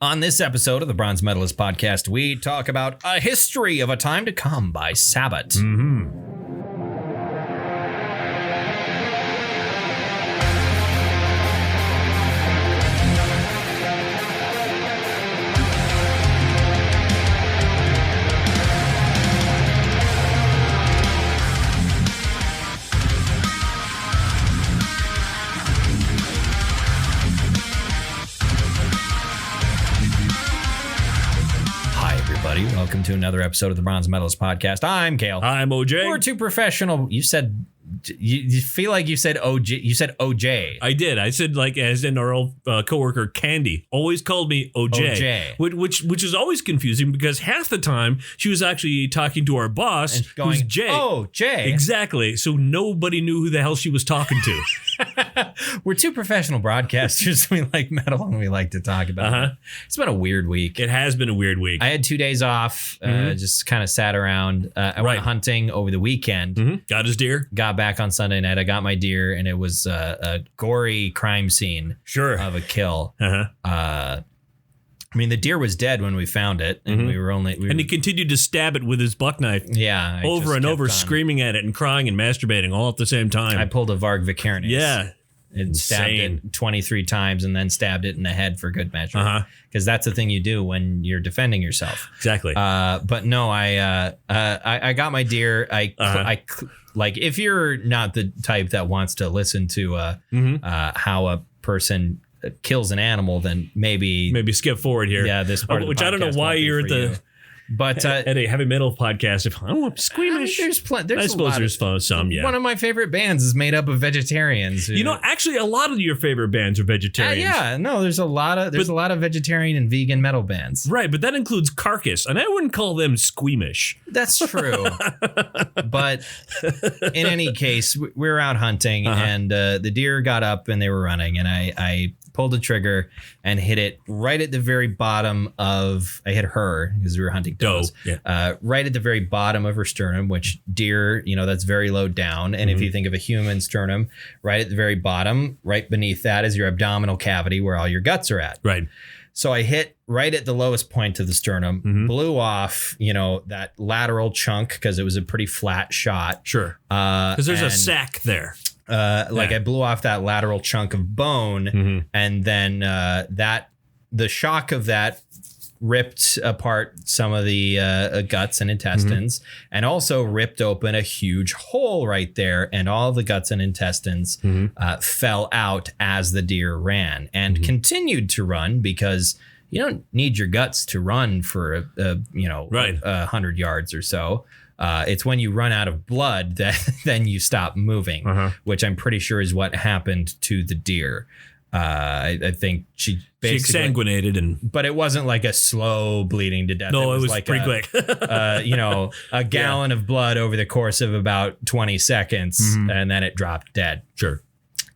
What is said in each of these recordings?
On this episode of the Bronze Metalist podcast, we talk about A History of a Time to Come by Sabbath. Welcome to another episode of the Bronze Medalist podcast. I'm Kale. I'm OJ. We're two professional. You said you feel like you said OJ. You said OJ. I did. I said, like, as in our old coworker Candy always called me OJ, which is always confusing because half the time she was actually talking to our boss, and going, who's Jay. Oh, Jay. Exactly. So nobody knew who the hell she was talking to. We're two professional broadcasters. We like metal and we like to talk about it. It's been a weird week. It has been a weird week. I had 2 days off, just kind of sat around. I went hunting over the weekend. Got his deer. Got back on Sunday night. I got my deer, and it was a gory crime scene of a kill. I mean, the deer was dead when we found it, and and he continued to stab it with his buck knife. Yeah, over and over, screamking at it and crying and masturbating all at the same time. I pulled a Varg Vikernes. Yeah. And stabbed it 23 times and then stabbed it in the head for good measure. Because that's the thing you do when you're defending yourself. Exactly. But no, I got my deer. I like, if you're not the type that wants to listen to how a person kills an animal, then maybe skip forward here. Yeah, this part of the which I don't know why you're at the. But at a heavy metal podcast, if I don't want squeamish, there's I suppose there's some. Yeah, one of my favorite bands is made up of vegetarians. You know, actually, a lot of your favorite bands are vegetarians. There's a lot of vegetarian and vegan metal bands. Right, but that includes Carcass, and I wouldn't call them squeamish. That's true. But in any case, we were out hunting, and the deer got up and they were running, and I pulled the trigger and hit it right at the very bottom of. I hit her because we were hunting does. Right at the very bottom of her sternum, which deer, that's very low down. And if you think of a human sternum, right at the very bottom, right beneath that is your abdominal cavity where all your guts are at. Right. So I hit right at the lowest point of the sternum, blew off, that lateral chunk because it was a pretty flat shot. Sure. Because there's a sac there. I blew off that lateral chunk of bone, and then the shock of that ripped apart some of the guts and intestines, and also ripped open a huge hole right there, and all the guts and intestines fell out as the deer ran and continued to run, because you don't need your guts to run for 100 yards or so. It's when you run out of blood that then you stop moving, which I'm pretty sure is what happened to the deer. I think she exsanguinated, but it wasn't like a slow bleeding to death. No, it was like pretty quick. A gallon of blood over the course of about 20 seconds, and then it dropped dead. Sure.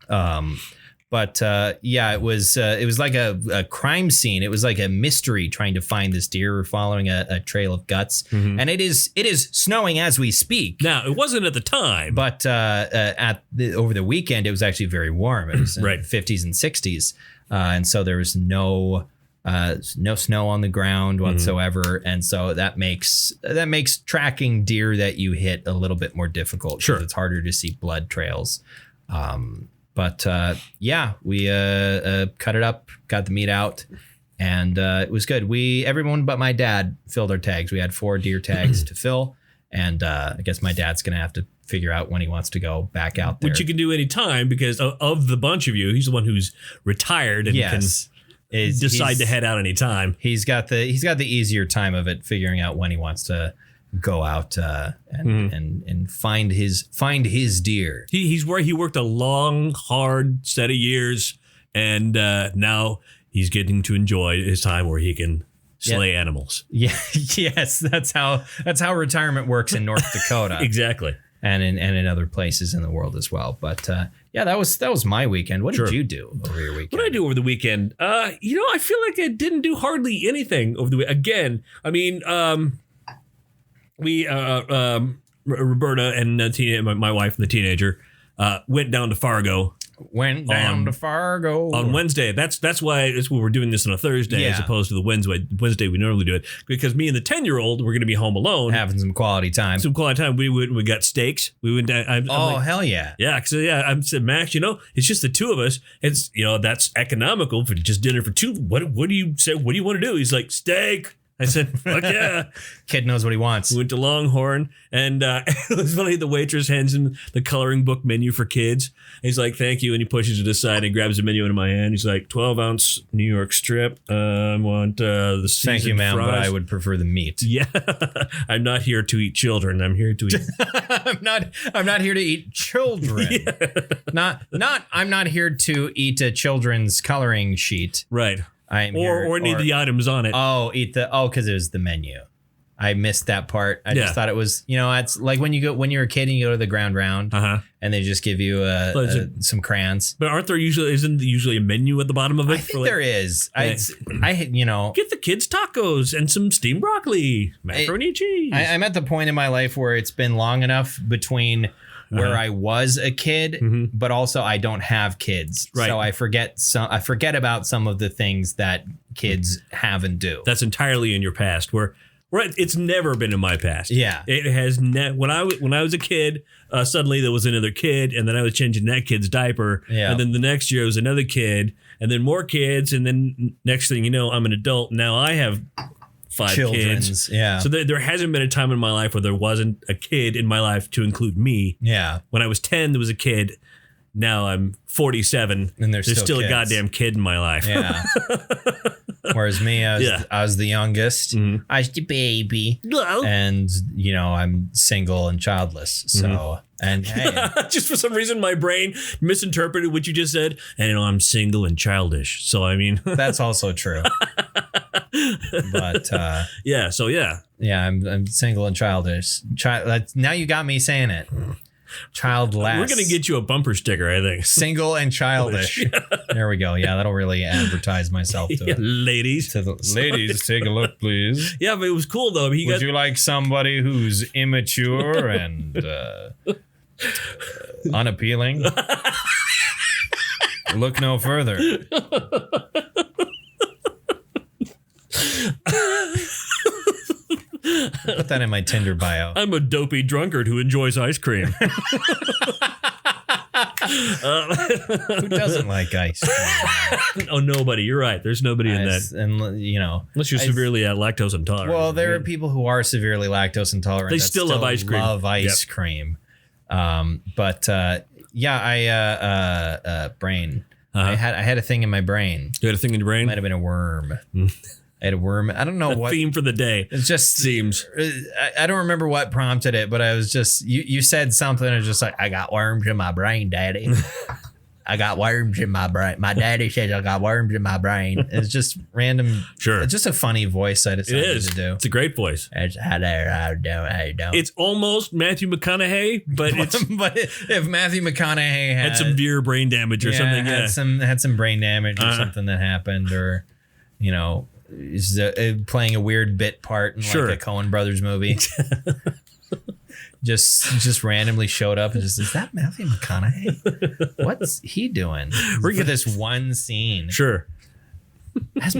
But it was like a crime scene. It was like a mystery trying to find this deer, following a trail of guts. And it is snowing as we speak. Now, it wasn't at the time, but over the weekend, it was actually very warm. It was in the 50s and 60s, and so there was no snow on the ground whatsoever, and so that makes tracking deer that you hit a little bit more difficult. Sure, it's harder to see blood trails. But we cut it up, got the meat out, and it was good. Everyone but my dad filled our tags. We had 4 deer tags to fill, and I guess my dad's going to have to figure out when he wants to go back out there. Which you can do any time, because of the bunch of you, he's the one who's retired and can decide to head out any time. He's got the easier time of it, figuring out when he wants to go out and find his deer. He worked a long, hard set of years, and now he's getting to enjoy his time where he can slay animals. Yeah, yes, that's how retirement works in North Dakota. Exactly, and in other places in the world as well. But that was my weekend. What did you do over your weekend? What did I do over the weekend? I feel like I didn't do hardly anything over the weekend. Again, I mean, we Roberta and my wife and the teenager went down to Fargo Went down to Fargo on Wednesday. That's why we're doing this on a Thursday as opposed to the Wednesday we normally do it, because me and the 10-year-old we're going to be home alone having some quality time. We got steaks. We went down. I'm like, hell yeah. Yeah. So I said, Max, it's just the two of us. It's that's economical for just dinner for two. What do you say? What do you want to do? He's like, steak. I said, fuck yeah. Kid knows what he wants. We went to Longhorn, and it was funny. The waitress hands him the coloring book menu for kids. He's like, thank you. And he pushes it aside and grabs the menu into my hand. He's like, 12-ounce New York strip. I want the seasoned Thank you, ma'am, fries. but I would prefer the meat. Yeah. I'm not here to eat children. I'm here to eat. I'm not here to eat children. Yeah. I'm not here to eat a children's coloring sheet. Right. Or need the items on it. Because it was the menu. I missed that part. I just thought it was, it's like when you're a kid and you go to the ground round and they just give you some crayons. But isn't there usually a menu at the bottom of it? I think there is. Get the kids tacos and some steamed broccoli, macaroni and cheese. I'm at the point in my life where it's been long enough between where I was a kid, but also I don't have kids. Right. So I forget about some of the things that kids have and do. That's entirely in your past. Where it's never been in my past. Yeah. It has when I was a kid, suddenly there was another kid, and then I was changing that kid's diaper. Yeah. And then the next year it was another kid, and then more kids, and then next thing you know, I'm an adult. Now I have 5 kids. Yeah. So there hasn't been a time in my life where there wasn't a kid in my life to include me. Yeah. When I was 10, there was a kid. Now I'm 47. And there's still kids. a goddamn kid in my life. Yeah. Whereas me, I was the youngest. Mm-hmm. I was the baby. Hello. And, I'm single and childless. So, and hey. Just for some reason, my brain misinterpreted what you just said. And, I'm single and childish. So, I mean. That's also true. But, yeah. So, yeah. Yeah, I'm single and childish. Now you got me saying it. Childless. We're going to get you a bumper sticker, I think. Single and childish. There we go. Yeah, that'll really advertise myself to ladies. Ladies, take a look, please. Yeah, but it was cool, though. Would you like somebody who's immature and unappealing? Look no further. Put that in my Tinder bio. I'm a dopey drunkard who enjoys ice cream. Who doesn't like ice cream? Oh, nobody. You're right. There's nobody in that. And, unless you're severely lactose intolerant. Well, there are people who are severely lactose intolerant. They still love ice cream. Love ice cream. Brain. I had a thing in my brain. You had a thing in your brain? Might have been a worm. I had a worm. I don't know what theme for the day. It just seems. I don't remember what prompted it, but I was just you said something. I was just like, I got worms in my brain, Daddy. I got worms in my brain. My daddy says I got worms in my brain. It's just random. Sure. It's just a funny voice I decided to do. It's a great voice. It's how you doing. It's almost Matthew McConaughey, but it's but if Matthew McConaughey had severe brain damage or something, had some brain damage or something that happened, or is playing a weird bit part in like a Coen Brothers movie. just randomly showed up and just, is that Matthew McConaughey? What's he doing for this one scene? Sure.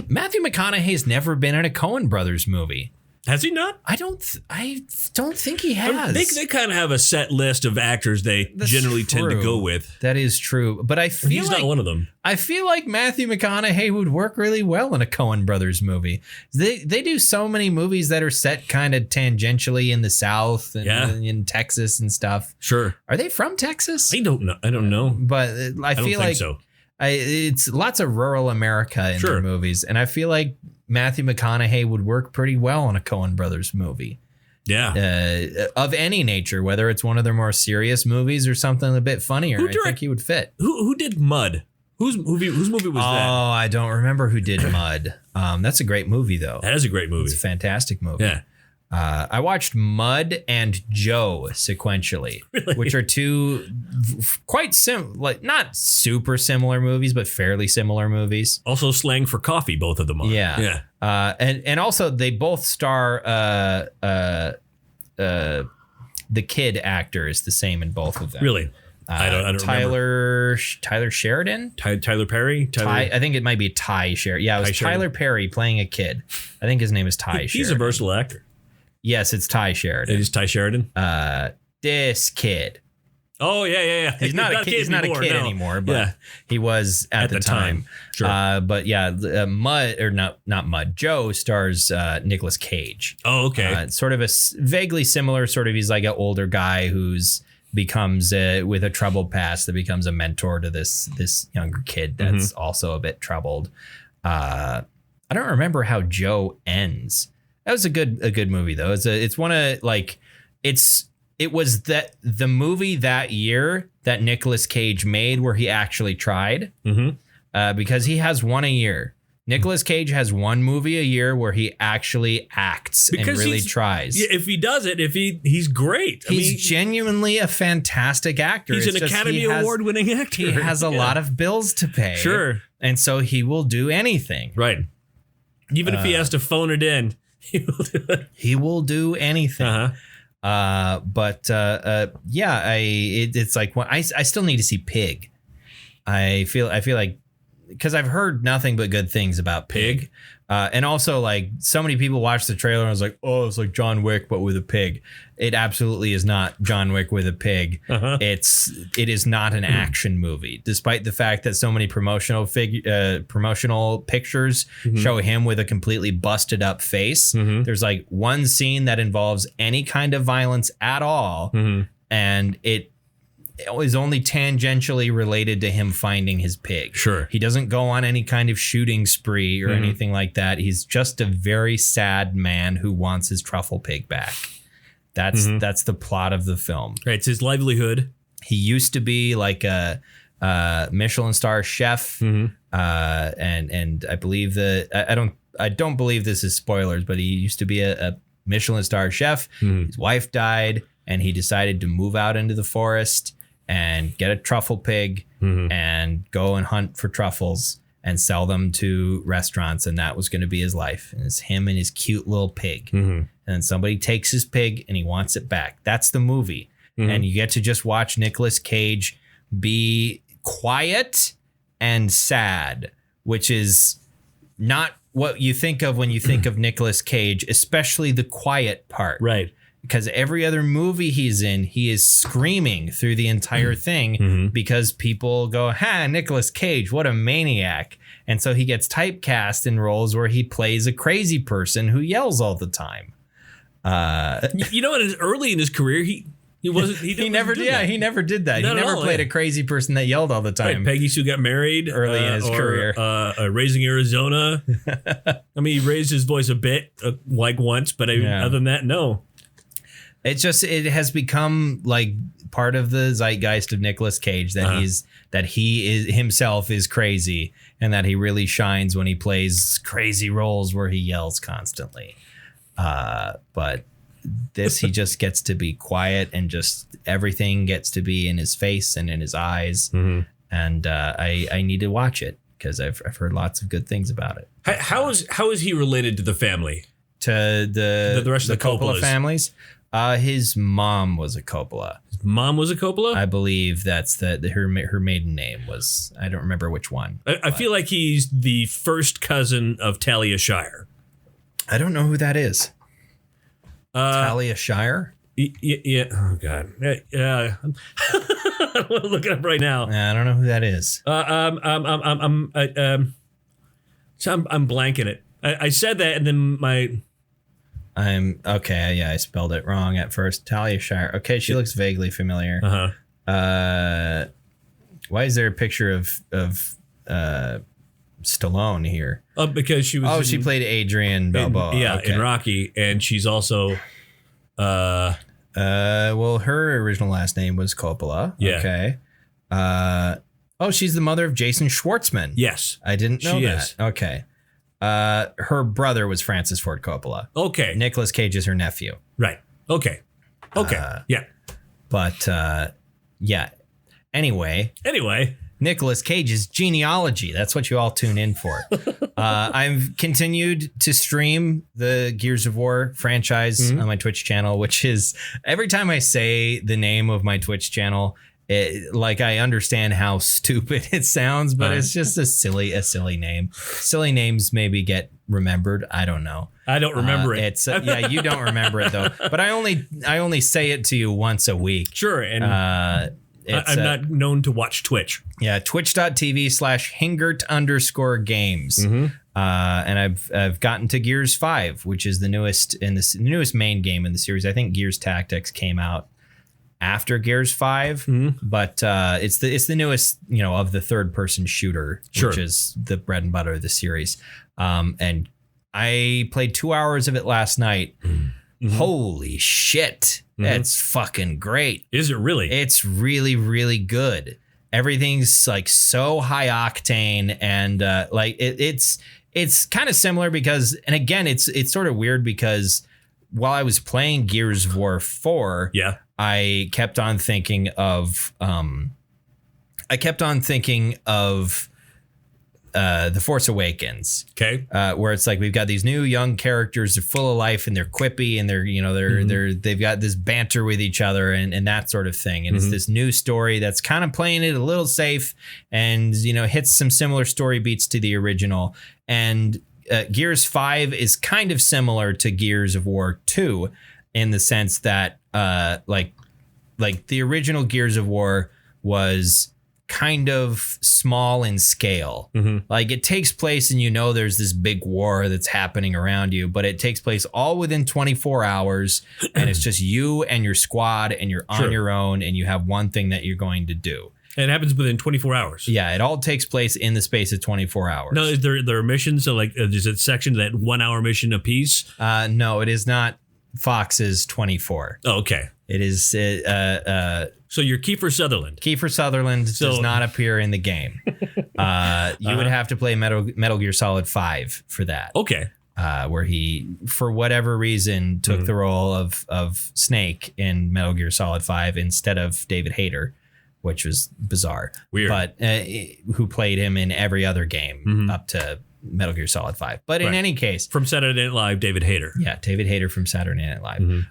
Matthew McConaughey's never been in a Coen Brothers movie. Has he not? I don't think he has. They kind of have a set list of actors they generally tend to go with. That is true, but I feel he's not one of them. I feel like Matthew McConaughey would work really well in a Coen Brothers movie. They do so many movies that are set kind of tangentially in the South and in Texas and stuff. Sure. Are they from Texas? I don't know. But I feel like so. It's lots of rural America in their movies, and I feel like Matthew McConaughey would work pretty well in a Coen Brothers movie. Yeah. Of any nature, whether it's one of their more serious movies or something a bit funnier. I think he would fit. Who did Mud? Whose movie was that? Oh, I don't remember who did Mud. That's a great movie, though. That is a great movie. It's a fantastic movie. Yeah. I watched Mud and Joe sequentially, which are two quite not super similar movies, but fairly similar movies. Also slang for coffee, both of them are. Yeah. And also they both star the kid actor is the same in both of them. Really? I don't remember. Tyler Sheridan? Tyler Perry? I think it might be Ty Sheridan. Yeah, it was Tyler Perry playing a kid. I think his name is Ty Sheridan. He's a versatile actor. Yes, it's Ty Sheridan. It is Ty Sheridan? This kid. Oh, yeah. He's not a kid anymore, but he was at the time. Sure. But yeah, not Mud. Joe stars Nicolas Cage. Oh, okay. Sort of a vaguely similar sort of, he's like an older guy who's becomes with a troubled past that becomes a mentor to this younger kid that's also a bit troubled. I don't remember how Joe ends. That was a good movie though. It's one of like it was that the movie that year that Nicolas Cage made where he actually tried because he has one a year. Nicolas Cage has one movie a year where he actually acts and really tries. Yeah, if he does it, he's great. He's genuinely a fantastic actor. He's an Academy Award-winning actor. He has a lot of bills to pay. Sure. And so he will do anything. Right. Even if he has to phone it in, he will do it. He will do anything. It's like I still need to see Pig. I feel like because I've heard nothing but good things about Pig. And also like so many people watched the trailer and was like, oh, it's like John Wick, but with a pig. It absolutely is not John Wick with a pig. It is not an action movie, despite the fact that so many promotional pictures show him with a completely busted up face. There's like one scene that involves any kind of violence at all. And it is only tangentially related to him finding his pig. Sure. He doesn't go on any kind of shooting spree or anything like that. He's just a very sad man who wants his truffle pig back. That's the plot of the film. Right. It's his livelihood. He used to be like a Michelin star chef. And I believe I don't believe this is spoilers, but he used to be a Michelin star chef. His wife died and he decided to move out into the forest and get a truffle pig and go and hunt for truffles and sell them to restaurants. And that was going to be his life. And it's him and his cute little pig. And then somebody takes his pig and he wants it back. That's the movie. And you get to just watch Nicolas Cage be quiet and sad, which is not what you think of when you think of Nicolas Cage, especially the quiet part. Right. Because every other movie he's in, he is screaming through the entire thing because people go, Nicolas Cage, what a maniac. And so he gets typecast in roles where he plays a crazy person who yells all the time. Early in his career, he never did that. He never played a crazy person that yelled all the time. Right, Peggy Sue got married early in his career. Raising Arizona. I mean, he raised his voice a bit, like once, but other than that, no. It has become like part of the zeitgeist of Nicolas Cage that he himself is crazy and that he really shines when he plays crazy roles where he yells constantly. But this, he just gets to be quiet and just everything gets to be in his face and in his eyes. And I need to watch it because I've heard lots of good things about it. How is he related to the family? To the rest of the Coppola families? His mom was a Coppola. His mom was a Coppola? I believe that's her maiden name was. I don't remember which one. I feel like he's the first cousin of Talia Shire. I don't know who that is. Talia Shire? Yeah. Oh God. Yeah. I'm looking it up right now. I don't know who that is. I'm blanking it. I said that and then I'm okay. Yeah, I spelled it wrong at first. Talia Shire. Okay, she looks vaguely familiar. Why is there a picture of Stallone here? Because she was. She played Adrian Balboa. In Rocky, and she's also. Well, her original last name was Coppola. Yeah. Okay. She's the mother of Jason Schwartzman. Yes, I didn't know that. Is. Okay. Her brother was Francis Ford Coppola. Okay. Nicolas Cage is her nephew. Right. Okay. Yeah. But yeah. Anyway, Nicolas Cage's genealogy. That's what you all tune in for. I've continued to stream the Gears of War franchise on my Twitch channel, which is every time I say the name of my Twitch channel, like I understand how stupid it sounds, but it's just a silly name. Silly names maybe get remembered. I don't know. I don't remember it. It's yeah, you don't remember it though. But I only say it to you once a week. Sure, and I'm not known to watch Twitch. Yeah, twitch.tv/Hingert_games. And I've gotten to Gears 5, which is the newest main game in the series. I think Gears Tactics came out after Gears 5, but it's the newest, of the third person shooter, which is the bread and butter of the series. And I played 2 hours of it last night. Holy shit. That's fucking great. Is it really? It's really, really good. Everything's like so high octane, and like it's kind of similar because, and again, it's sort of weird because while I was playing Gears of War 4, I kept on thinking of The Force Awakens. Okay. Where it's like we've got these new young characters, they're full of life and they're quippy and they've got this banter with each other and that sort of thing. And it's this new story that's kind of playing it a little safe and hits some similar story beats to the original. And Gears 5 is kind of similar to Gears of War 2 in the sense that like the original Gears of War was kind of small in scale. Like it takes place and there's this big war that's happening around you, but it takes place all within 24 hours and it's just you and your squad and you're on your own and you have one thing that you're going to do. And it happens within 24 hours. Yeah, it all takes place in the space of 24 hours. No, is there are missions? So like is it sections that 1 hour mission apiece? No, it is not Fox's 24. Oh, okay. It is so you're Kiefer Sutherland. Kiefer Sutherland does not appear in the game. You would have to play Metal Gear Solid 5 for that. Okay. Where he, for whatever reason, took the role of Snake in Metal Gear Solid 5 instead of David Hayter, which was bizarre. Weird. But who played him in every other game up to Metal Gear Solid 5. But in any case. From Saturday Night Live, David Hayter. Yeah, David Hayter from Saturday Night Live.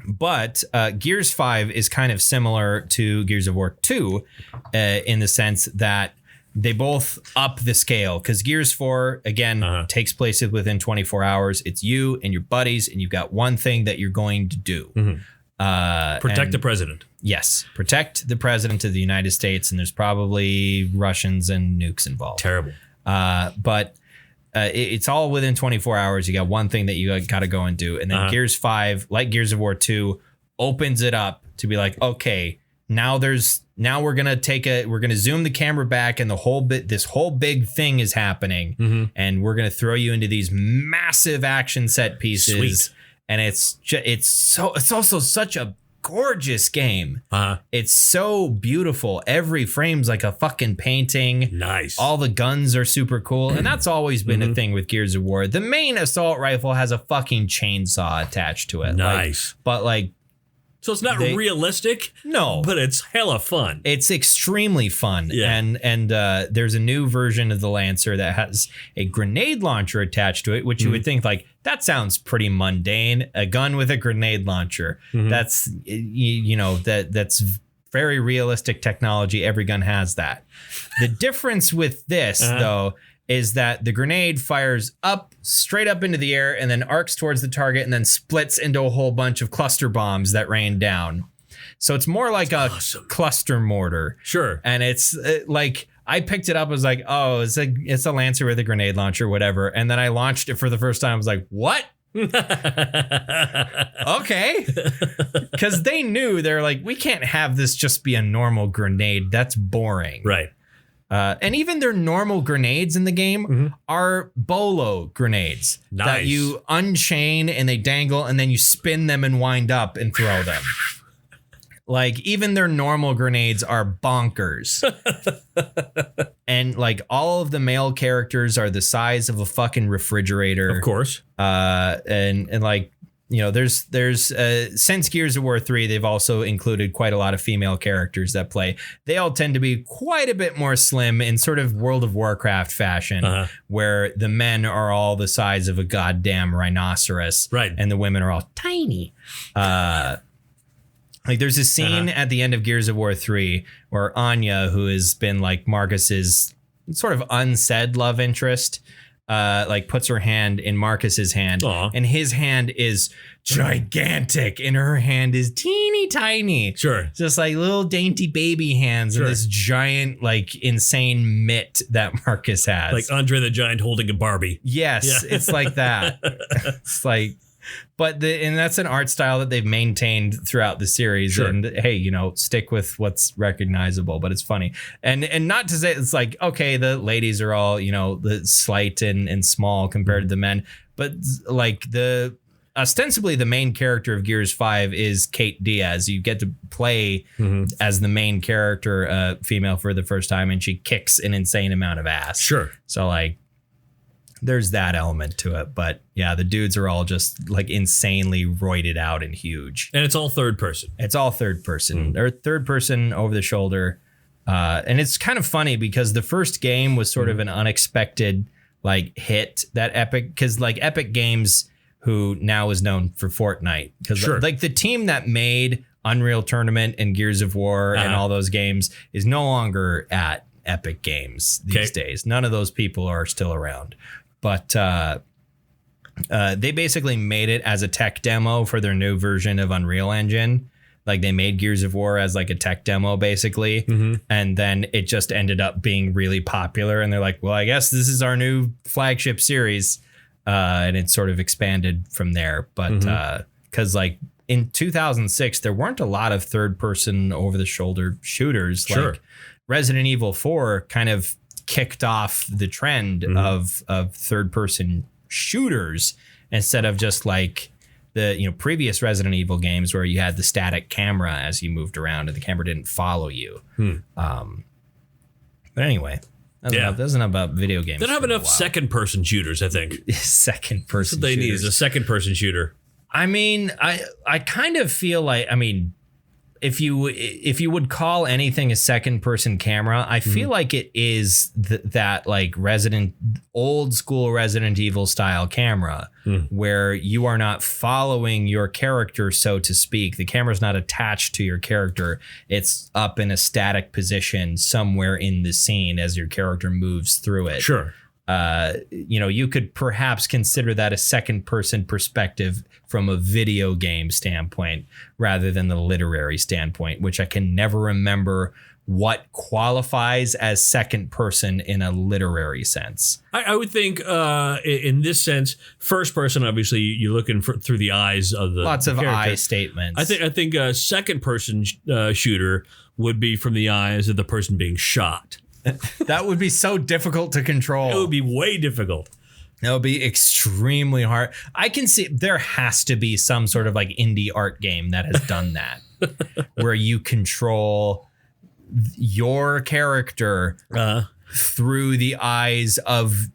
But Gears 5 is kind of similar to Gears of War 2 in the sense that they both up the scale because Gears 4, again, takes place within 24 hours. It's you and your buddies, and you've got one thing that you're going to do. Protect the president. Yes, protect the president of the United States, and there's probably Russians and nukes involved. Terrible. But it's all within 24 hours. You got one thing that you got to go and do. And then Gears 5, like Gears of War 2, opens it up to be like, okay, now we're going to zoom the camera back and this whole big thing is happening. And we're going to throw you into these massive action set pieces. Sweet. And it's also such a gorgeous game. It's so beautiful. Every frame's like a fucking painting. Nice. All the guns are super cool. And that's always been a thing with Gears of War. The main assault rifle has a fucking chainsaw attached to it. Nice. So it's not realistic. No. But it's hella fun. It's extremely fun. Yeah. And there's a new version of the Lancer that has a grenade launcher attached to it, which you would think like, that sounds pretty mundane. A gun with a grenade launcher. That's, that's very realistic technology. Every gun has that. The difference with this, though, is that the grenade fires up straight up into the air and then arcs towards the target and then splits into a whole bunch of cluster bombs that rain down. So it's more like a cluster mortar. Sure. And it's like, I picked it up, I was like, oh, it's a Lancer with a grenade launcher, whatever. And then I launched it for the first time. I was like, what? Okay. Because they knew, they're like, we can't have this just be a normal grenade. That's boring. Right. And even their normal grenades in the game are bolo grenades that you unchain and they dangle and then you spin them and wind up and throw them. Like even their normal grenades are bonkers. And like all of the male characters are the size of a fucking refrigerator. Of course. And like, there's since Gears of War 3, they've also included quite a lot of female characters that play. They all tend to be quite a bit more slim in sort of World of Warcraft fashion, where the men are all the size of a goddamn rhinoceros, right? And the women are all tiny. Like there's a scene at the end of Gears of War 3 where Anya, who has been like Marcus's sort of unsaid love interest, like puts her hand in Marcus's hand. Aww. And his hand is gigantic and her hand is teeny tiny. Sure. Just like little dainty baby hands and this giant, like insane mitt that Marcus has. Like Andre the Giant holding a Barbie. Yes, yeah. It's like that. It's like, and that's an art style that they've maintained throughout the series. Sure. And hey, you know, stick with what's recognizable, but it's funny. And not to say it's like, okay, the ladies are all, you know, the slight and small compared to the men, but like ostensibly the main character of Gears 5 is Kate Diaz. You get to play as the main character, female for the first time, and she kicks an insane amount of ass. Sure. So like, there's that element to it, but yeah, the dudes are all just like insanely roided out and huge. And it's all third person. It's all third person or third person over the shoulder. And it's kind of funny because the first game was sort of an unexpected like hit that Epic, because like Epic Games, who now is known for Fortnite, because like the team that made Unreal Tournament and Gears of War and all those games is no longer at Epic Games these days. None of those people are still around. But they basically made it as a tech demo for their new version of Unreal Engine. Like they made Gears of War as like a tech demo, basically. And then it just ended up being really popular. And they're like, well, I guess this is our new flagship series. And it sort of expanded from there. But because like in 2006, there weren't a lot of third person over the shoulder shooters. Like Resident Evil 4 kind of kicked off the trend of third person shooters instead of just like the, you know, previous Resident Evil games where you had the static camera as you moved around and the camera didn't follow you. But anyway, that's enough about video games. They don't have enough second person shooters, I think. Second person. That's what they need is a second person shooter. I mean, I kind of feel like, I mean, if you would call anything a second person camera, I feel like it is that like old school Resident Evil style camera where you are not following your character, so to speak. The camera's not attached to your character. It's up in a static position somewhere in the scene as your character moves through it. Sure. You know, you could perhaps consider that a second person perspective from a video game standpoint rather than the literary standpoint, which I can never remember what qualifies as second person in a literary sense. I would think in this sense, first person, obviously you're looking through the eyes of the lots of character. I statements. I think a second person shooter would be from the eyes of the person being shot. That would be so difficult to control. It would be way difficult. That would be extremely hard. I can see there has to be some sort of like indie art game that has done that, where you control your character through the eyes of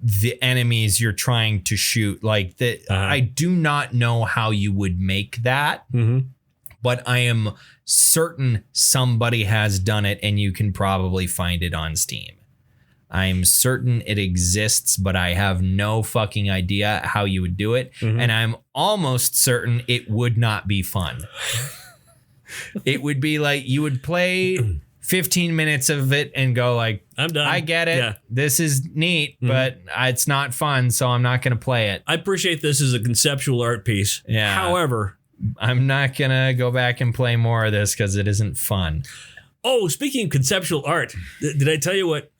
the enemies you're trying to shoot. Like that, I do not know how you would make that, but I am certain somebody has done it, and you can probably find it on Steam. I'm certain it exists, but I have no fucking idea how you would do it. And I'm almost certain it would not be fun. It would be like you would play 15 minutes of it and go like, I'm done. I get it. Yeah. This is neat, but it's not fun, so I'm not going to play it. I appreciate this as a conceptual art piece. Yeah. However, I'm not going to go back and play more of this because it isn't fun. Oh, speaking of conceptual art, did I tell you what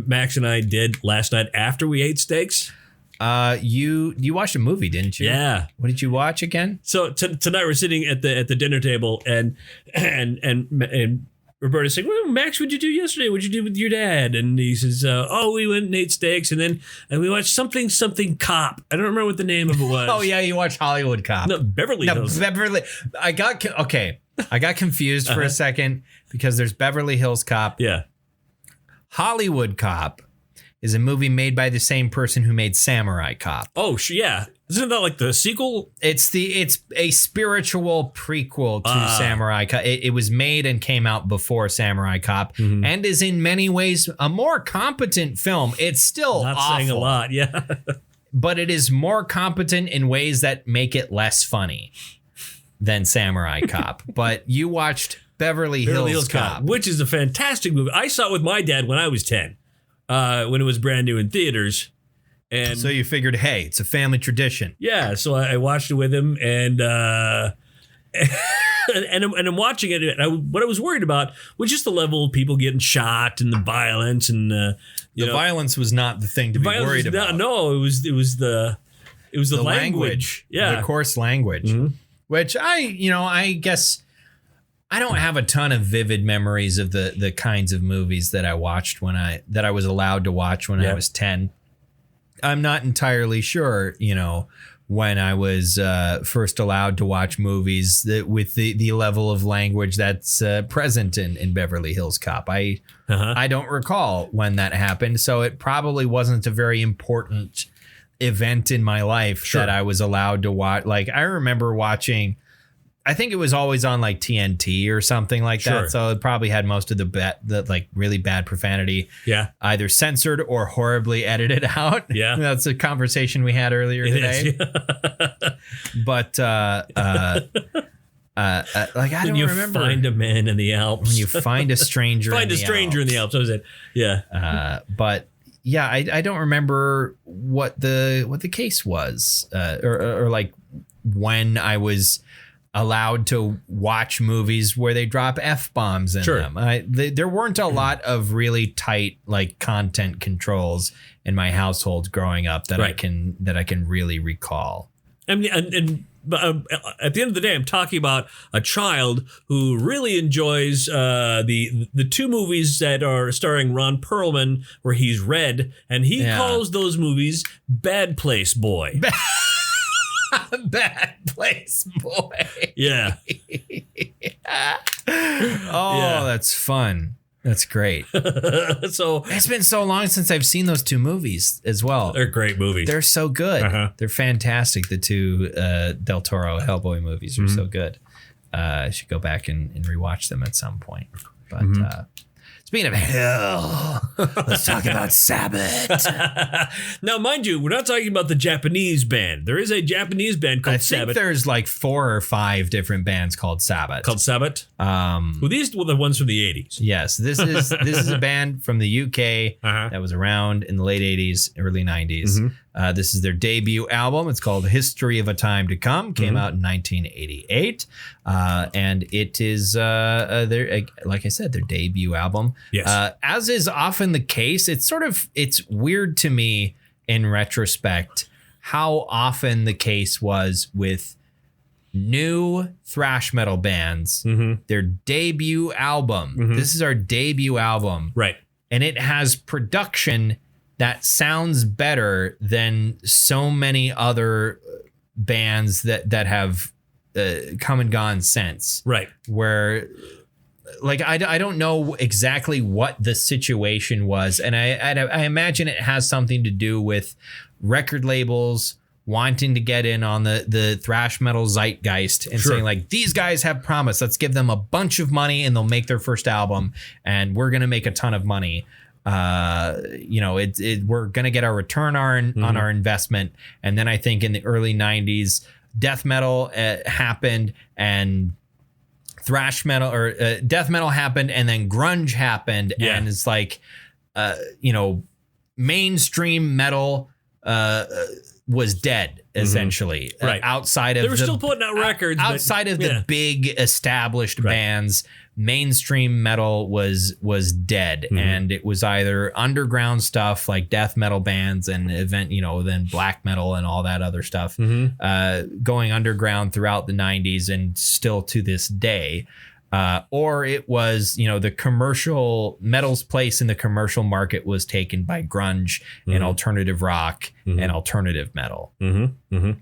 Max and I did last night after we ate steaks? You watched a movie, didn't you? Yeah. What did you watch again? So tonight we're sitting at the dinner table and Roberta's saying, well, Max, what'd you do yesterday? What'd you do with your dad? And he says, we went and ate steaks and we watched something Cop. I don't remember what the name of it was. Oh yeah, you watched Hollywood Cop. No, Beverly Hills. I got confused for a second because there's Beverly Hills Cop. Yeah. Hollywood Cop is a movie made by the same person who made Samurai Cop. Oh, yeah. Isn't that like the sequel? It's a spiritual prequel to Samurai Cop. It was made and came out before Samurai Cop and is in many ways a more competent film. It's still not awful, saying a lot, yeah. but it is more competent in ways that make it less funny. than Samurai Cop, but you watched Beverly Hills Cop, which is a fantastic movie. I saw it with my dad when I was 10, when it was brand new in theaters. And so you figured, hey, it's a family tradition. Yeah, so I watched it with him, and and I'm watching it. And what I was worried about was just the level of people getting shot and the violence, and the violence was not the thing to be worried about. No, it was the language. Yeah, the coarse language, which I guess I don't have a ton of vivid memories of the kinds of movies that I watched that I was allowed to watch when I was 10. I'm not entirely sure, when I was first allowed to watch movies with the level of language that's present in Beverly Hills Cop. I don't recall when that happened, so it probably wasn't a very important event in my life that I was allowed to watch. Like, I remember watching, I think it was always on like TNT or something like that. So it probably had most of the like really bad profanity. Yeah. Either censored or horribly edited out. Yeah. That's a conversation we had earlier today. But like, I don't remember. Find a man in the Alps. When you find a stranger in the Alps. That was it. Yeah. But yeah, I don't remember what the case was, or like when I was allowed to watch movies where they drop F-bombs in them. There weren't a lot of really tight like content controls in my household growing up that I can really recall. And at the end of the day, I'm talking about a child who really enjoys the two movies that are starring Ron Perlman, where he's Red, and he calls those movies Bad Place Boy. Bad Place Boy. Yeah. That's fun. That's great. So it's been so long since I've seen those two movies as well. They're great movies. They're so good. They're fantastic. The two Del Toro Hellboy movies are so good. I should go back and rewatch them at some point. But speaking of hell, let's talk about Sabbath. Now, mind you, we're not talking about the Japanese band. There is a Japanese band called Sabbath. I think there's like 4 or 5 different bands called Sabbath. Well, these were the ones from the 80s. Yes, this is a band from the UK that was around in the late 80s, early 90s. This is their debut album. It's called History of a Time to Come. Came out in 1988. And it is, like I said, their debut album. Yes. As is often the case, it's weird to me in retrospect how often the case was with new thrash metal bands. Their debut album. This is our debut album. Right. And it has production that sounds better than so many other bands that have come and gone since. Right. Where, like, I don't know exactly what the situation was. And I imagine it has something to do with record labels wanting to get in on the thrash metal zeitgeist and saying, like, these guys have promise. Let's give them a bunch of money and they'll make their first album and we're going to make a ton of money. We're going to get our return on our investment. And then I think in the early 90s, death metal happened and thrash metal or death metal happened and then grunge happened. Yeah. And it's like, mainstream metal was dead essentially. Right. Outside of they were still putting out records outside of the big established bands. Mainstream metal was dead, and it was either underground stuff like death metal bands and then black metal and all that other stuff going underground throughout the 90s and still to this day. Or it was, the commercial metal's place in the commercial market was taken by grunge and alternative rock and alternative metal. And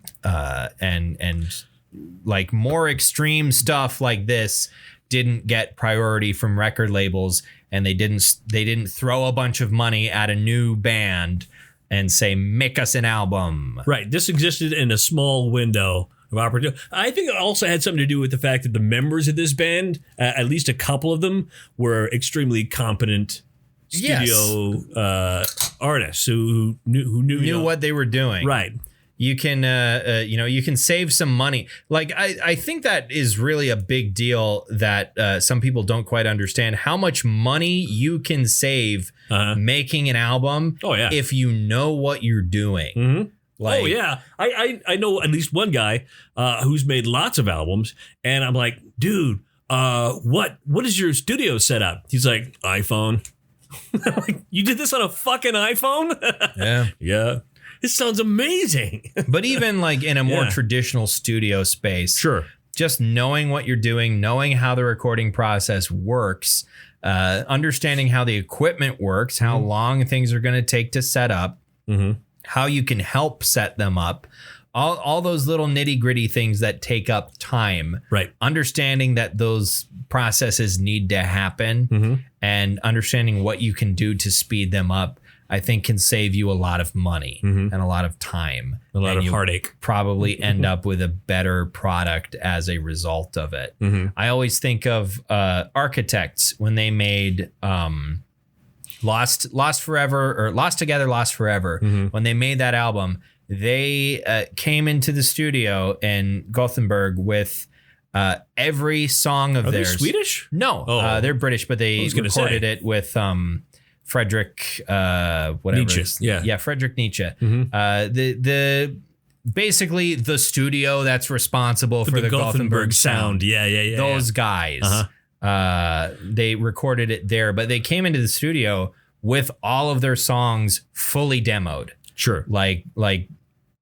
like more extreme stuff like this didn't get priority from record labels, and they didn't throw a bunch of money at a new band and say, make us an album. Right. This existed in a small window of opportunity. I think it also had something to do with the fact that the members of this band, at least a couple of them, were extremely competent studio artists who knew what they were doing. Right. You can, you can save some money. Like, I think that is really a big deal that some people don't quite understand how much money you can save making an album. Oh, yeah. If you know what you're doing. Mm-hmm. Like, oh, yeah. I know at least one guy who's made lots of albums. And I'm like, dude, what is your studio setup? He's like, iPhone. I'm like, you did this on a fucking iPhone? Yeah. Yeah. It sounds amazing. But even like in a more traditional studio space, sure, just knowing what you're doing, knowing how the recording process works, understanding how the equipment works, how long things are going to take to set up, how you can help set them up, all those little nitty gritty things that take up time. Right. Understanding that those processes need to happen and understanding what you can do to speed them up, I think can save you a lot of money and a lot of time. A lot of heartache. Probably end up with a better product as a result of it. I always think of Architects when they made Lost Forever or Lost Together, Lost Forever. When they made that album, they came into the studio in Gothenburg with every song of theirs. Are they Swedish? No, they're British, but they recorded it with Frederick, whatever. Nietzsche. Yeah, Frederick Nietzsche. The basically the studio that's responsible for the Gothenburg sound. Yeah. Those guys. They recorded it there, but they came into the studio with all of their songs fully demoed. Sure. Like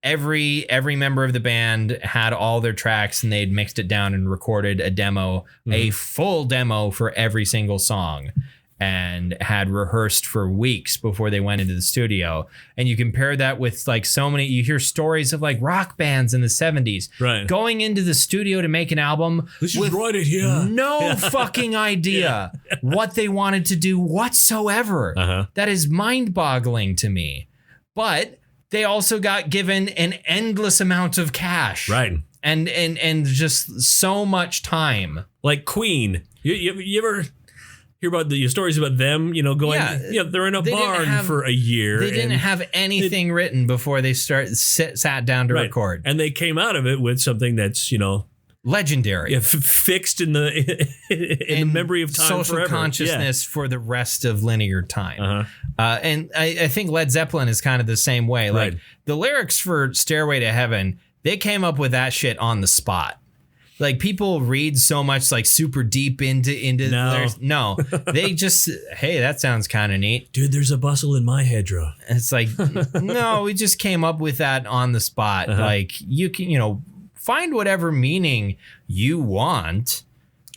every member of the band had all their tracks and they'd mixed it down and recorded a demo, a full demo for every single song, and had rehearsed for weeks before they went into the studio. And you compare that with like so many, you hear stories of like rock bands in the 70s going into the studio to make an album with no fucking idea what they wanted to do whatsoever. That is mind-boggling to me. But they also got given an endless amount of cash. Right. And just so much time. Like Queen. You ever hear about the stories about them, going, they're in a barn for a year. They didn't have anything written before they sat down to record. And they came out of it with something that's, legendary. Fixed in the the memory of time social forever. Consciousness for the rest of linear time. And I think Led Zeppelin is kind of the same way. Like the lyrics for Stairway to Heaven, they came up with that shit on the spot. Like people read so much like super deep into lyrics. No, they just, hey, that sounds kind of neat. Dude, there's a bustle in my hedgerow. It's like, no, we just came up with that on the spot. Like you can, find whatever meaning you want.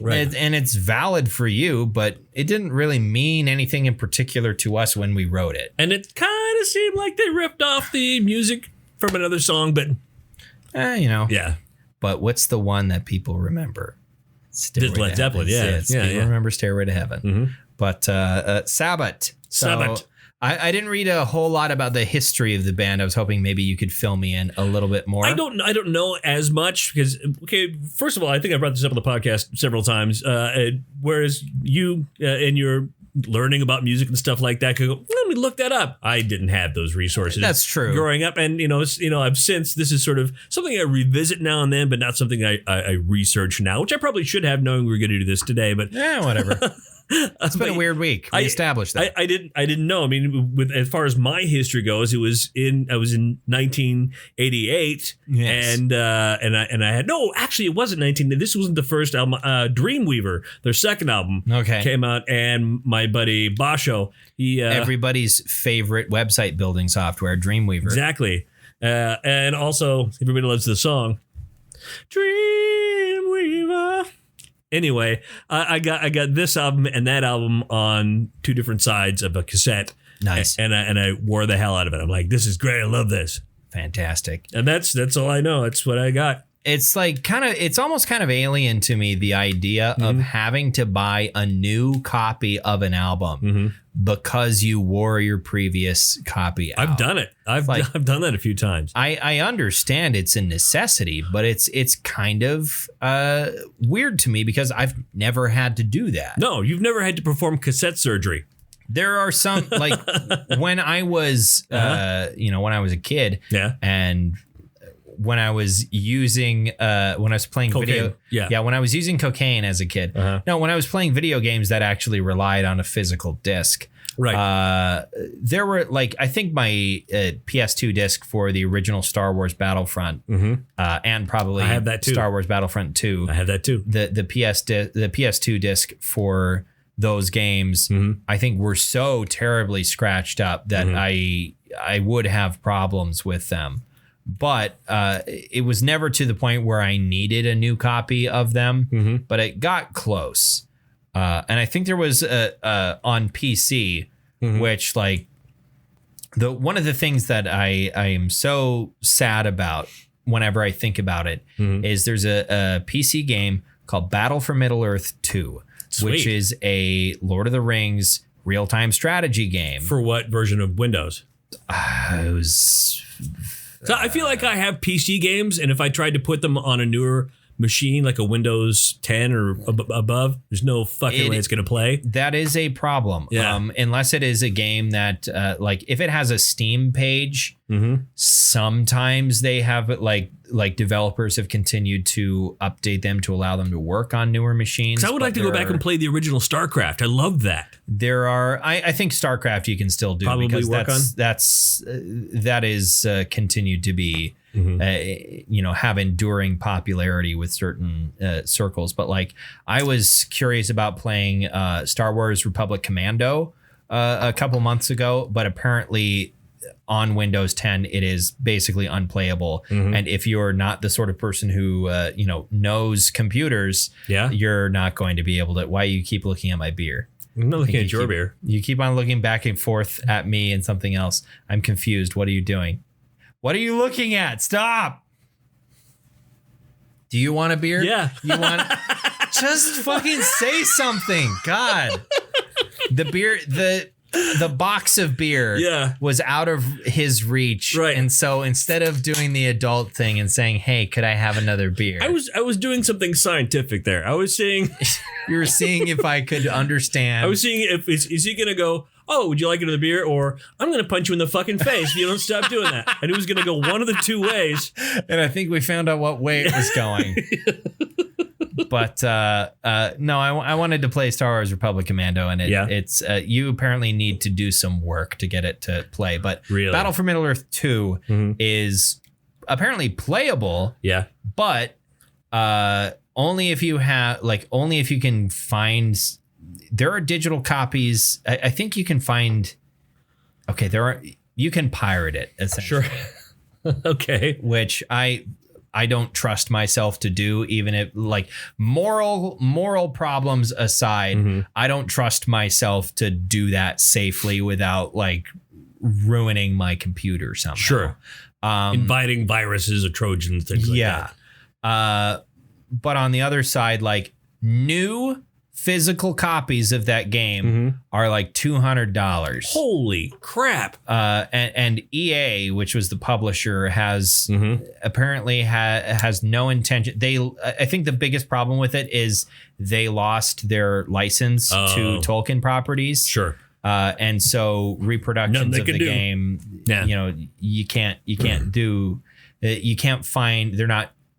Right. And it's valid for you, but it didn't really mean anything in particular to us when we wrote it. And it kind of seemed like they ripped off the music from another song, but yeah. But what's the one that people remember? Led Zeppelin, People remember Stairway to Heaven. But Sabbath. Sabbath. I didn't read a whole lot about the history of the band. I was hoping maybe you could fill me in a little bit more. I don't know as much because, first of all, I think I brought this up on the podcast several times. Whereas you and your learning about music and stuff like that could go, let me look that up. I didn't have those resources. That's true. Growing up, and I've since, this is sort of something I revisit now and then, but not something I research now, which I probably should have, knowing we were going to do this today. But whatever. It's been a weird week. We established that. I didn't know. I mean, as far as my history goes, I was in 1988, and I had actually it wasn't 19. This wasn't the first album. Dreamweaver, their second album, came out, and my buddy Basho, everybody's favorite website building software, Dreamweaver, exactly, and also everybody loves the song Dreamweaver. Anyway, I got this album and that album on two different sides of a cassette. Nice. And I wore the hell out of it. I'm like, this is great. I love this. Fantastic. And that's all I know. That's what I got. It's like it's almost kind of alien to me, the idea of having to buy a new copy of an album because you wore your previous copy out. I've done it. I've done that a few times. I understand it's a necessity, but it's kind of weird to me because I've never had to do that. No, you've never had to perform cassette surgery. There are some, like when I was when I was a kid, and when I was using when I was playing Cocaine. video. When I was using cocaine as a kid. No, when I was playing video games that actually relied on a physical disc. Right. There were I think my PS2 disc for the original Star Wars Battlefront, and probably I have that too. Star Wars Battlefront 2. I have that too. The PS2 disc for those games, I think were so terribly scratched up that I would have problems with them. But it was never to the point where I needed a new copy of them, but it got close. And I think there was on PC, which one of the things that I am so sad about whenever I think about it is there's a PC game called Battle for Middle-earth 2, which is a Lord of the Rings real-time strategy game. For what version of Windows? It was... So I feel like I have PC games, and if I tried to put them on a newer machine like a Windows 10 or above, there's no fucking way it's going to play. That is a problem. Yeah. Unless it is a game that if it has a Steam page, sometimes they have like developers have continued to update them to allow them to work on newer machines. 'Cause I would like to go back and play the original StarCraft. I love that. There are, I think StarCraft you can still do Probably because work that is continued to be have enduring popularity with certain circles. But I was curious about playing Star Wars Republic Commando a couple months ago, but apparently on Windows 10 it is basically unplayable. And if you're not the sort of person who knows computers, you're not going to be able to. Why you keep looking at my beer? I'm not looking at your beer. You keep on looking back and forth at me and something else. I'm confused. What are you doing? What are you looking at? Stop. Do you want a beer? Yeah. You want just fucking say something. God. The beer, the box of beer was out of his reach. Right. And so instead of doing the adult thing and saying, hey, could I have another beer? I was doing something scientific there. I was saying you were seeing if I could understand. I was seeing if is he gonna go, oh, would you like another beer? Or I'm going to punch you in the fucking face if you don't stop doing that. And it was going to go one of the two ways. And I think we found out what way it was going. But no, I wanted to play Star Wars Republic Commando, and it's you apparently need to do some work to get it to play. But really? Battle for Middle-earth 2 is apparently playable. Yeah. But only if you can find. There are digital copies. I think you can find. Okay, you can pirate it essentially. Sure. Okay. Which I don't trust myself to do, even if moral problems aside, I don't trust myself to do that safely without ruining my computer somehow. Sure. Inviting viruses or Trojans, things like that. But on the other side, new physical copies of that game are $200. Holy crap. And EA, which was the publisher, has apparently has no intention. I think the biggest problem with it is they lost their license to Tolkien properties. Sure. And so reproductions of the game, you can't do, you can't find,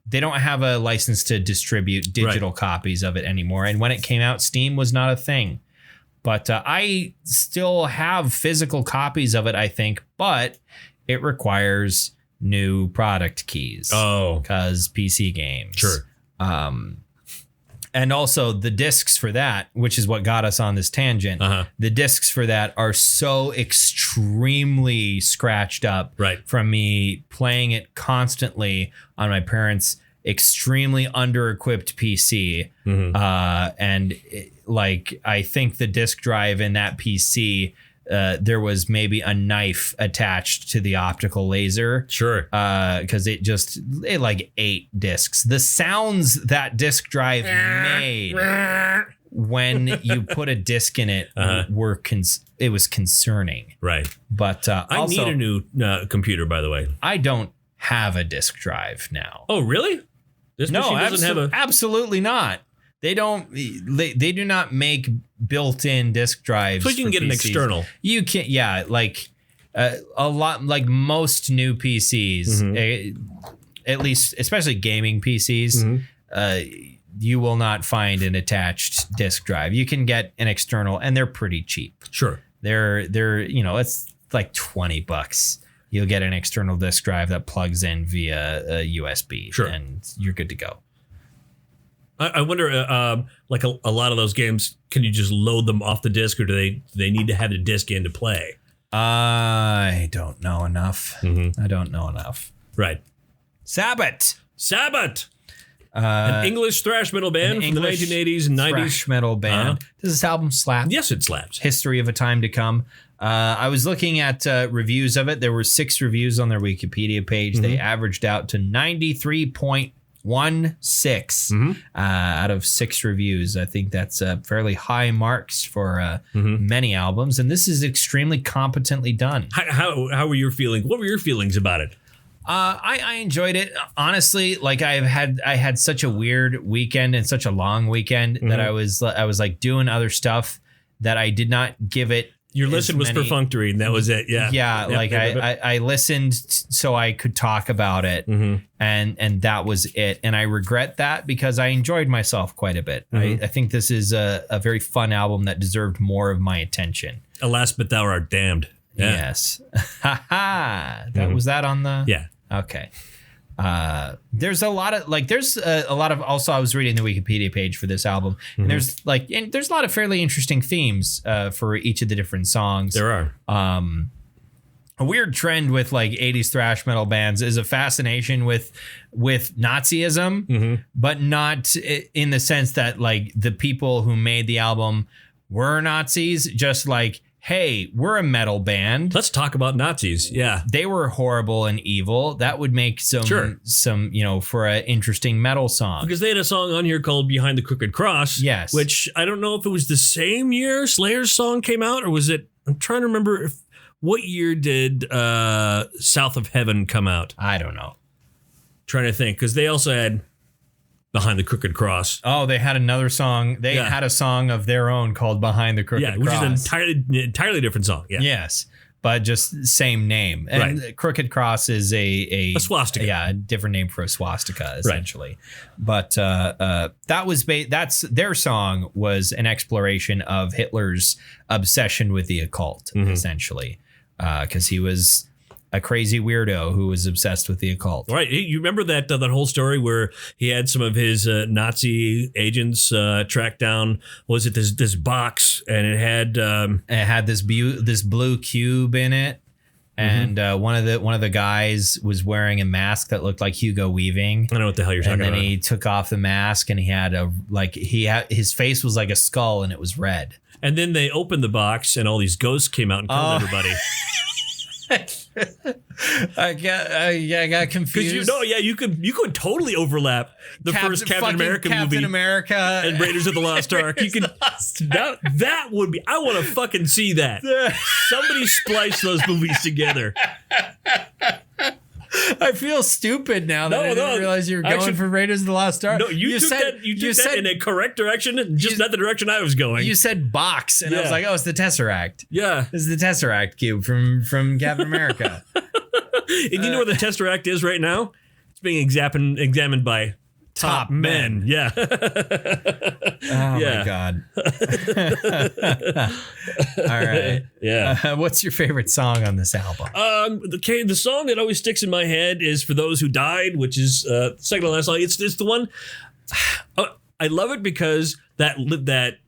they don't have a license to distribute digital copies of it anymore. And when it came out, Steam was not a thing. But I still have physical copies of it, I think, but it requires new product keys. Oh. Because PC games. Sure. And also the discs for that, which is what got us on this tangent. The discs for that are so extremely scratched up from me playing it constantly on my parents' extremely under-equipped PC. And I think the disk drive in that PC, there was maybe a knife attached to the optical laser. Sure. Because it ate discs. The sounds that disk drive made when you put a disc in it it was concerning. Right. But I need a new computer, by the way. I don't have a disk drive now. Oh, really? This machine doesn't have absolutely not. They don't. They do not make built-in disk drives. So you can get an external. You can, yeah, a lot, most new PCs. at least especially gaming PCs, you will not find an attached disk drive. You can get an external, and they're pretty cheap. Sure. They're it's like $20. You'll get an external disk drive that plugs in via a USB, sure, and you're good to go. I wonder, like a lot of those games, can you just load them off the disc, or do they need to have the disc in to play? I don't know enough. I don't know enough. Right. Sabbath. An English thrash metal band from the 1980s and 90s. Thrash metal band. Does this album slap? Yes, it slaps. History of a Time to Come. I was looking at reviews of it. There were 6 reviews on their Wikipedia page. They averaged out to 93.16 out of 6 reviews. I think that's fairly high marks for many albums. And this is extremely competently done. How were your feelings? What were your feelings about it? I enjoyed it. Honestly, like I had such a weird weekend and such a long weekend that I was like doing other stuff that I did not give it. Your listen was perfunctory, and that was it. Yeah. Yeah. Like I listened so I could talk about it, and that was it. And I regret that because I enjoyed myself quite a bit. I think this is a very fun album that deserved more of my attention. Alas, but thou art damned. Yeah. Yes. That was that on the. Yeah. Okay. There's a lot of also I was reading the Wikipedia page for this album, and there's a lot of fairly interesting themes for each of the different songs. There are. A weird trend with like 80s thrash metal bands is a fascination with Nazism, but not in the sense that like the people who made the album were Nazis, just like, hey, we're a metal band. Let's talk about Nazis. Yeah. They were horrible and evil. That would make some for an interesting metal song. Because they had a song on here called Behind the Crooked Cross. Yes. Which I don't know if it was the same year Slayer's song came out, or was it, I'm trying to remember what year did South of Heaven come out? I don't know. Trying to think, because they also had Behind the Crooked Cross. Oh, they had another song. They had a song of their own called Behind the Crooked Cross. Which is an entirely different song. Yeah. Yes, but just same name. And Crooked Cross is a swastika. Yeah, a different name for a swastika, essentially. Right. But that's their song was an exploration of Hitler's obsession with the occult, essentially, because he was a crazy weirdo who was obsessed with the occult. Right. You remember that whole story where he had some of his Nazi agents track down, was it this box, and it had this blue cube in it, and one of the guys was wearing a mask that looked like Hugo Weaving. I don't know what the hell you're talking about. And then he took off the mask, and he had his face was like a skull, and it was red. And then they opened the box, and all these ghosts came out and killed everybody. I got confused. You could totally overlap the first Captain America movie, and Raiders of the Lost Ark. You could that would be. I want to fucking see that. Somebody splice those movies together. I feel stupid now that I didn't realize you were going for Raiders of the Lost Ark. No, you took that in a correct direction, just not the direction I was going. You said box, and I was like, oh, it's the Tesseract. Yeah. This is the Tesseract cube from Captain America. And you know where the Tesseract is right now? It's being examined by top men. Yeah. Oh, my God. All right. Yeah. What's your favorite song on this album? The song that always sticks in my head is For Those Who Died, which is second to last song. It's the one. I love it because that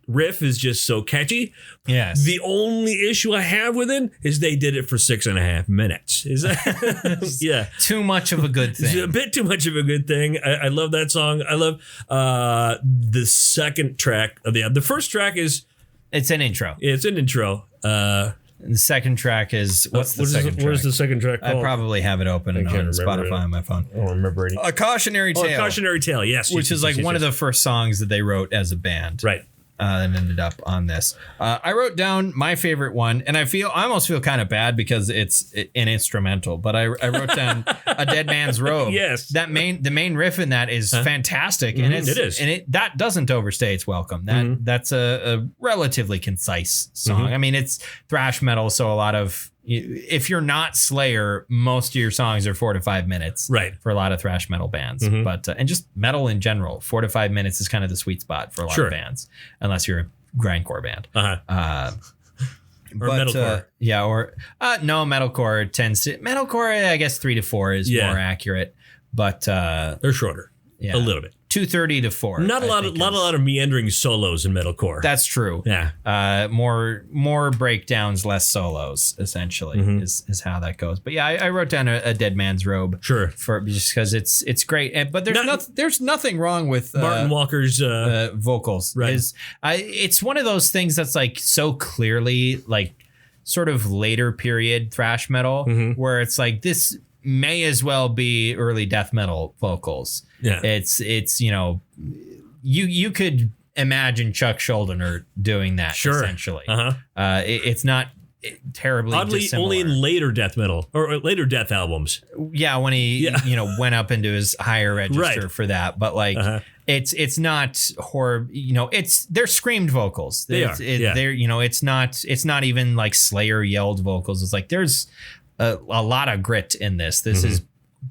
riff is just so catchy. Yes. The only issue I have with it is they did it for 6.5 minutes. Is that yeah? Too much of a good thing. It's a bit too much of a good thing. I love that song. I love the second track of the first track is it's an intro. It's an intro. The second track is what's the second track? What is the second track called? I probably have it open on Spotify on my phone. I don't remember any. A Cautionary Tale. A Cautionary Tale, yes. Which is one of the first songs that they wrote as a band. Right. And ended up on this. I wrote down my favorite one, and I almost feel kind of bad because it's an instrumental, but I wrote down A Dead Man's Robe. Yes. The main riff in that is fantastic. And it is. And that doesn't overstay its welcome. That's a relatively concise song. I mean, it's thrash metal, so a lot of if you're not Slayer, most of your songs are 4 to 5 minutes. Right. For a lot of thrash metal bands, but and just metal in general, 4 to 5 minutes is kind of the sweet spot for a lot of bands, unless you're a grindcore band. Or metalcore. No, metalcore tends to metalcore. I guess 3 to 4 is more accurate, but they're shorter. Yeah, a little bit. 2:30 to 4. Not a lot of meandering solos in metalcore. That's true. Yeah. More breakdowns, less solos. Essentially, is how that goes. But yeah, I wrote down a Dead Man's Robe. Sure. For just because it's great. But there's nothing wrong with Martin Walker's vocals. Right. It's one of those things that's like so clearly like sort of later period thrash metal where it's like this may as well be early death metal vocals. Yeah. It's you could imagine Chuck Schuldiner doing that essentially. It's not terribly oddly dissimilar. Only in later death metal or later death albums. Yeah, when he went up into his higher register for that, but like it's not horror. They're screamed vocals. They're it's not even like Slayer yelled vocals. It's like there's a lot of grit in this. This is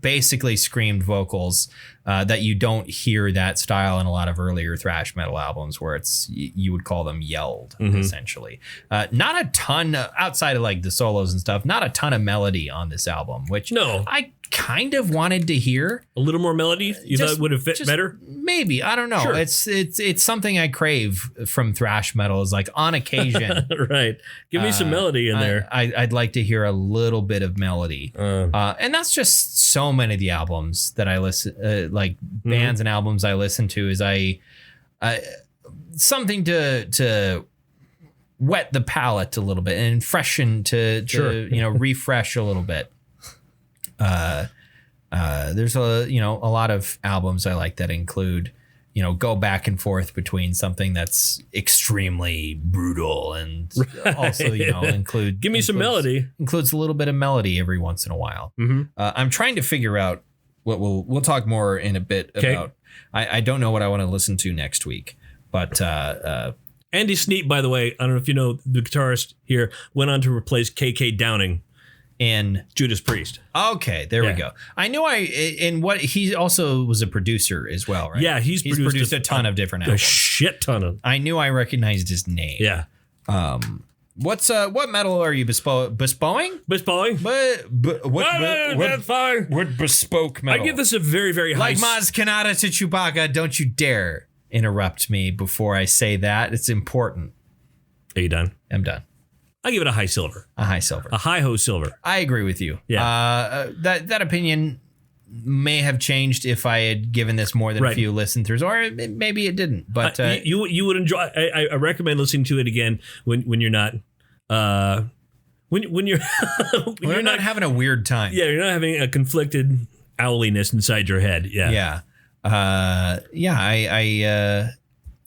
basically screamed vocals that you don't hear that style in a lot of earlier thrash metal albums where you would call them yelled essentially. Not a ton outside of like the solos and stuff. Not a ton of melody on this album, which I kind of wanted to hear a little more melody. You thought it would have fit better? Maybe. I don't know. Sure. It's something I crave from thrash metal is like on occasion. Right. Give me some melody in there. I'd like to hear a little bit of melody. And that's just so many of the albums that I listen, like bands and albums I listen to is something to wet the palate a little bit and freshen to refresh a little bit. There's a lot of albums I like that include, go back and forth between something that's extremely brutal and also, include. Give me some melody. Includes a little bit of melody every once in a while. I'm trying to figure out what we'll talk more in a bit about. I don't know what I want to listen to next week, but Andy Sneap, by the way, I don't know if you know the guitarist here, went on to replace KK Downing in Judas Priest. Okay, there we go. I knew he also was a producer as well, right? Yeah, he's produced a ton of different albums. A shit ton of. I knew I recognized his name. Yeah. What metal are you bestowing? Bestowing? What bespoke metal? I give this a very, very high. Like Maz Kanata to Chewbacca, don't you dare interrupt me before I say that. It's important. Are you done? I'm done. I give it a high silver. A high silver. A high ho silver. I agree with you. Yeah. That opinion may have changed if I had given this more than a few listen-throughs, or maybe it didn't. But you would enjoy. I recommend listening to it again when you're not. When you're not having a weird time. Yeah, you're not having a conflicted owliness inside your head. Yeah. Yeah.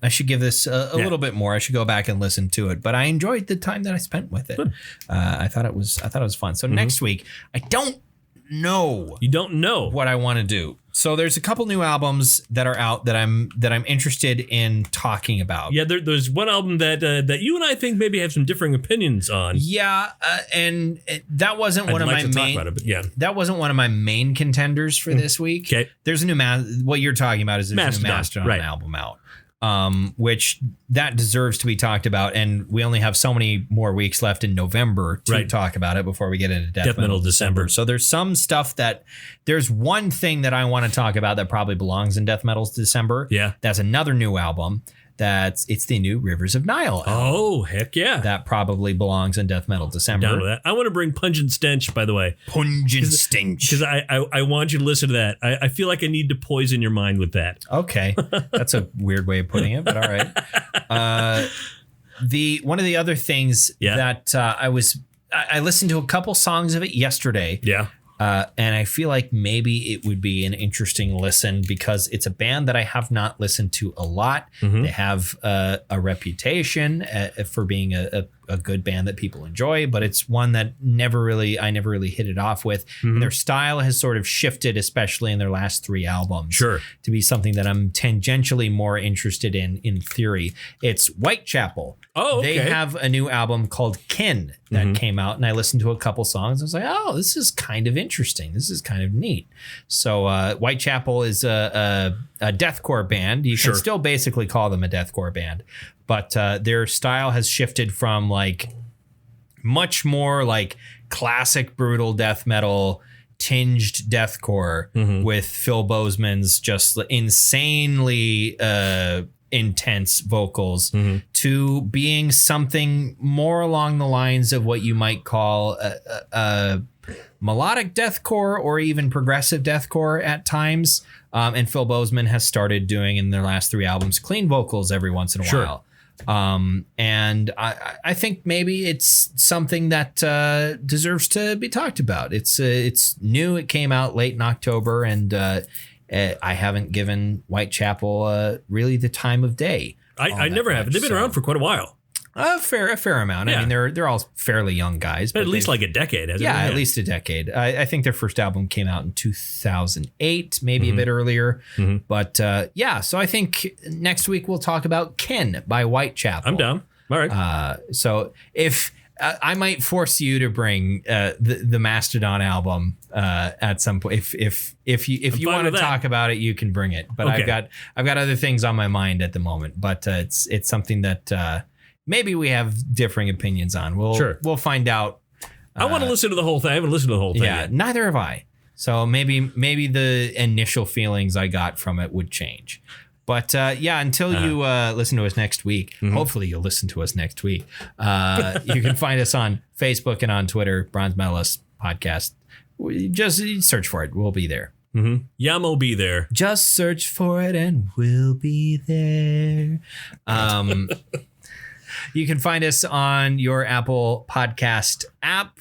I should give this a little bit more. I should go back and listen to it, but I enjoyed the time that I spent with it. I thought it was fun. So next week, I don't know. You don't know what I want to do. So there's a couple new albums that are out that I'm interested in talking about. Yeah, there's one album that you and I think maybe have some differing opinions on. Yeah, and that wasn't one of my main. That wasn't one of my main contenders for this week. Okay, there's a new what you're talking about is a new Mastodon album out. Which that deserves to be talked about, and we only have so many more weeks left in November to talk about it before we get into Death Metal December. So there's some stuff there's one thing that I want to talk about that probably belongs in Death Metal's December. Yeah, that's another new album. It's the new Rivers of Nile album. Oh, heck yeah. That probably belongs in Death Metal December. Down with that. I want to bring Pungent Stench, by the way. Pungent Stench. Because I want you to listen to that. I feel like I need to poison your mind with that. Okay. That's a weird way of putting it, but all right. One of the other things that I listened to a couple songs of it yesterday. Yeah. And I feel like maybe it would be an interesting listen because it's a band that I have not listened to a lot. They have a reputation for being a a good band that people enjoy, but it's one that I never really hit it off with. And their style has sort of shifted, especially in their last 3 albums, to be something that I'm tangentially more interested in theory. It's Whitechapel. Oh, okay. They have a new album called Kin that came out, and I listened to a couple songs. I was like, oh, this is kind of interesting. This is kind of neat. So Whitechapel is a deathcore band. You can still basically call them a deathcore band, but their style has shifted from like much more like classic brutal death metal tinged deathcore with Phil Bozeman's just insanely intense vocals to being something more along the lines of what you might call a melodic deathcore or even progressive deathcore at times. And Phil Bozeman has started doing in their last 3 albums clean vocals every once in a while. And I think maybe it's something that deserves to be talked about. It's new. It came out late in October, and I haven't given Whitechapel really the time of day. I never have. They've been around for quite a while. A fair amount. Yeah. I mean, they're all fairly young guys, but at least like a decade, hasn't it? Yeah, at least a decade. I think their first album came out in 2008, maybe a bit earlier. But so I think next week we'll talk about Kin by Whitechapel. I'm down. All right. So if I might force you to bring the Mastodon album at some point, if you want to talk about it, you can bring it. But okay. I've got other things on my mind at the moment. But it's something that maybe we have differing opinions on. We'll find out. I want to listen to the whole thing. I haven't listened to the whole thing yet. Neither have I. So maybe the initial feelings I got from it would change. But until you listen to us next week, hopefully you'll listen to us next week. You can find us on Facebook and on Twitter, Bronze Medalist Podcast. Just search for it. We'll be there. Yamo be there. Just search for it and we'll be there. You can find us on your Apple Podcast app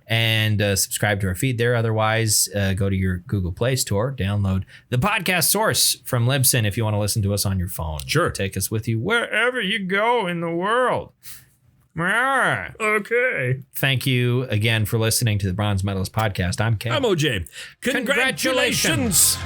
and subscribe to our feed there. Otherwise, go to your Google Play Store, download the podcast source from Libsyn if you want to listen to us on your phone. Sure. Take us with you wherever you go in the world. Okay. Thank you again for listening to the Bronze Medalist Podcast. I'm Ken. I'm OJ. Congratulations.